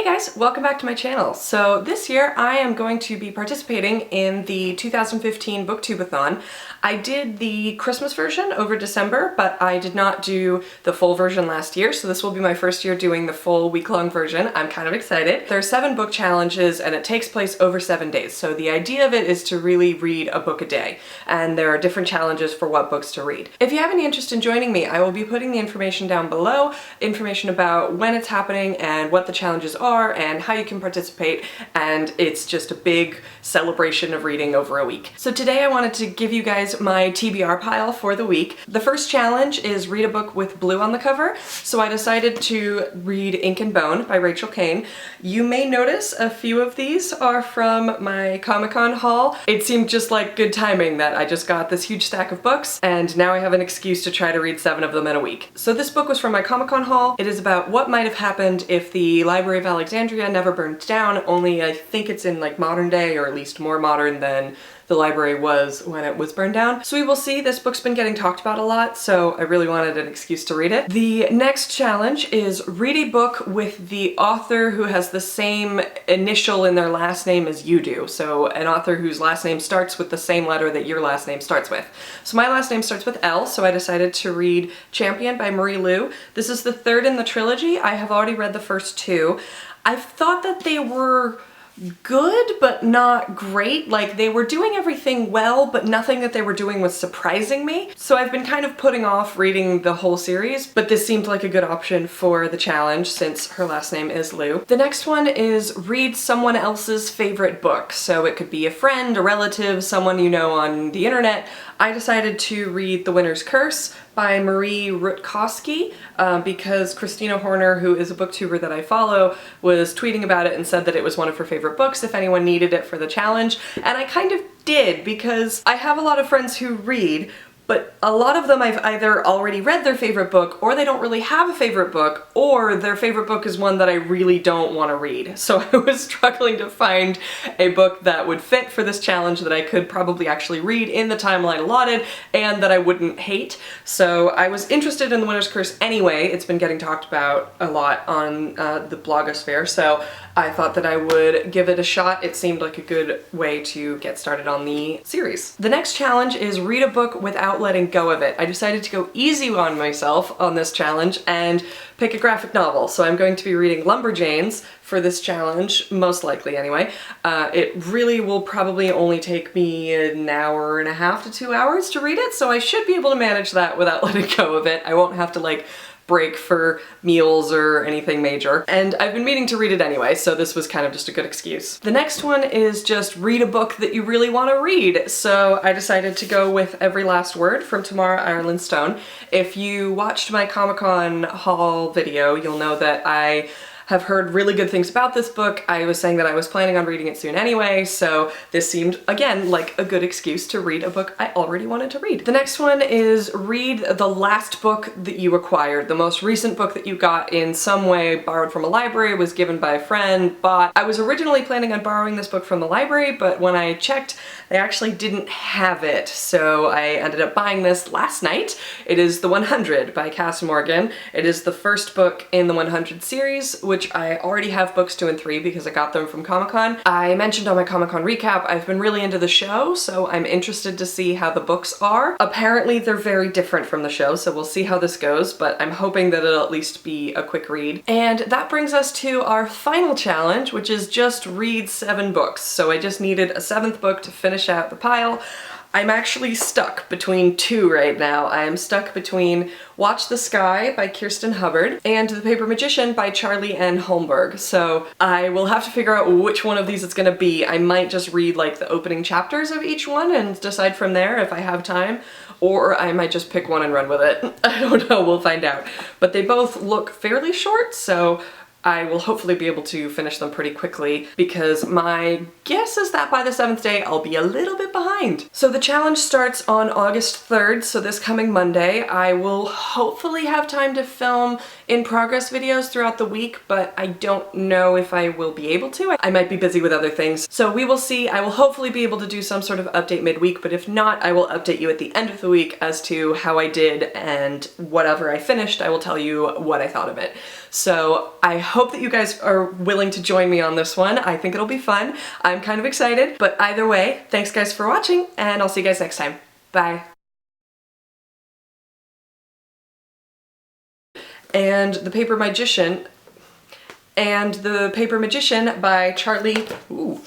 guys, welcome back to my channel. So this year I am going to be participating in the 2015 BookTubeAthon. I did the Christmas version over December, but I did not do the full version last year, so this will be my first year doing the full week-long version. I'm kind of excited. There are 7 book challenges and it takes place over 7 days, so the idea of it is to really read a book a day, and there are different challenges for what books to read. If you have any interest in joining me, I will be putting the information down below, information about when it's happening and what the challenges are and how you can participate, and it's just a big celebration of reading over a week. So today I wanted to give you guys my TBR pile for the week. The first challenge is read a book with blue on the cover, so I decided to read Ink and Bone by Rachel Caine. You may notice a few of these are from my Comic-Con haul. It seemed just like good timing that I just got this huge stack of books and now I have an excuse to try to read 7 of them in a week. So this book was from my Comic-Con haul. It is about what might have happened if the Library of Alexandria never burned down, only I think it's in like modern day, or at least more modern than the library was when it was burned down. So we will see. This book's been getting talked about a lot, so I really wanted an excuse to read it. The next challenge is read a book with the author who has the same initial in their last name as you do. So an author whose last name starts with the same letter that your last name starts with. So my last name starts with L, so I decided to read Champion by Marie Lu. This is the 3rd in the trilogy. I have already read the first 2. I thought that they were good, but not great. Like, they were doing everything well, but nothing that they were doing was surprising me. So I've been kind of putting off reading the whole series, but this seemed like a good option for the challenge since her last name is Lu. The next one is read someone else's favorite book. So it could be a friend, a relative, someone you know on the internet. I decided to read The Winner's Curse by Marie Rutkowski because Christina Horner, who is a booktuber that I follow, was tweeting about it and said that it was one of her favorite books if anyone needed it for the challenge. And I kind of did, because I have a lot of friends who read, but a lot of them I've either already read their favorite book, or they don't really have a favorite book, or their favorite book is one that I really don't want to read. So I was struggling to find a book that would fit for this challenge that I could probably actually read in the timeline allotted and that I wouldn't hate. So I was interested in The Winner's Curse anyway. It's been getting talked about a lot on the blogosphere, so I thought that I would give it a shot. It seemed like a good way to get started on the series. The next challenge is read a book without letting go of it. I decided to go easy on myself on this challenge and pick a graphic novel. So I'm going to be reading Lumberjanes for this challenge, most likely anyway. It really will probably only take me an hour and a half to 2 hours to read it, so I should be able to manage that without letting go of it. I won't have to like break for meals or anything major. And I've been meaning to read it anyway, so this was kind of just a good excuse. The next one is just read a book that you really want to read. So I decided to go with Every Last Word from Tamara Ireland Stone. If you watched my Comic-Con haul video, you'll know that I have heard really good things about this book. I was saying that I was planning on reading it soon anyway, so this seemed, again, like a good excuse to read a book I already wanted to read. The next one is read the last book that you acquired, the most recent book that you got in some way, borrowed from a library, was given by a friend, bought. I was originally planning on borrowing this book from the library, but when I checked, they actually didn't have it, so I ended up buying this last night. It is The 100 by Cass Morgan. It is the first book in the 100 series, which I already have books 2 and 3 because I got them from Comic-Con. I mentioned on my Comic-Con recap I've been really into the show, so I'm interested to see how the books are. Apparently they're very different from the show, so we'll see how this goes, but I'm hoping that it'll at least be a quick read. And that brings us to our final challenge, which is just read 7 books. So I just needed a 7th book to finish out the pile. I'm actually stuck between 2 right now. I am stuck between Watch the Sky by Kirsten Hubbard and The Paper Magician by Charlie N. Holmberg. So I will have to figure out which one of these it's gonna be. I might just read like the opening chapters of each one and decide from there if I have time, or I might just pick one and run with it. I don't know, we'll find out. But they both look fairly short, so I will hopefully be able to finish them pretty quickly, because my guess is that by the 7th day I'll be a little bit behind. So the challenge starts on August 3rd, so this coming Monday. I will hopefully have time to film in progress videos throughout the week, but I don't know if I will be able to. I might be busy with other things, so we will see. I will hopefully be able to do some sort of update midweek, but if not, I will update you at the end of the week as to how I did, and whatever I finished, I will tell you what I thought of it. So I hope that you guys are willing to join me on this one. I think it'll be fun. I'm kind of excited, but either way, thanks guys for watching, and I'll see you guys next time. Bye. And The Paper Magician by Charlie, ooh,